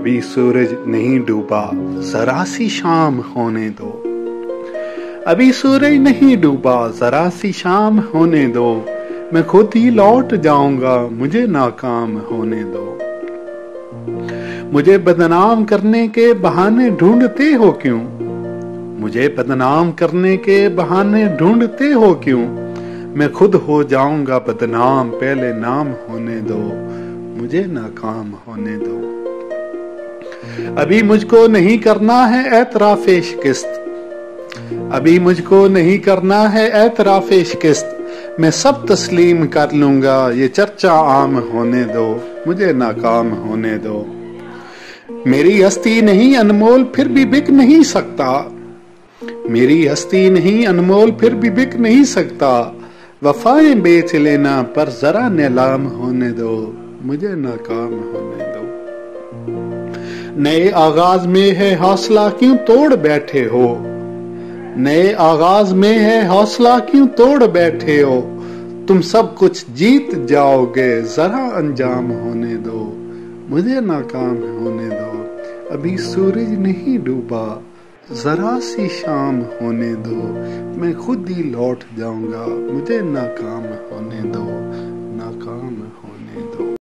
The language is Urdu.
ابھی سورج نہیں ڈوبا ذرا سی شام ہونے دو، ابھی سورج نہیں ڈوبا ذرا سی شام ہونے دو، میں خود ہی لوٹ جاؤں گا مجھے ناکام ہونے دو۔ مجھے بدنام کرنے کے بہانے ڈھونڈتے ہو کیوں، مجھے بدنام کرنے کے بہانے ڈھونڈتے ہو کیوں، میں خود ہو جاؤں گا بدنام، پہلے نام ہونے دو مجھے ناکام ہونے دو۔ ابھی مجھ کو نہیں کرنا ہے اعتراف شکست، ابھی مجھ کو نہیں کرنا ہے اعتراف شکست، میں سب تسلیم کر لوں گا یہ چرچا عام ہونے دو مجھے ناکام ہونے دو۔ میری ہستی نہیں انمول پھر بھی بک نہیں سکتا، میری ہستی نہیں انمول پھر بھی بک نہیں سکتا، وفائیں بیچ لینا پر ذرا نیلام ہونے دو مجھے ناکام ہونے دو۔ نئے آغاز میں ہے حوصلہ کیوں توڑ بیٹھے ہو، نئے آغاز میں ہے حوصلہ کیوں توڑ بیٹھے ہو، تم سب کچھ جیت جاؤ گے ذرا انجام ہونے دو مجھے ناکام ہونے دو۔ ابھی سورج نہیں ڈوبا ذرا سی شام ہونے دو، میں خود ہی لوٹ جاؤں گا مجھے ناکام ہونے دو، ناکام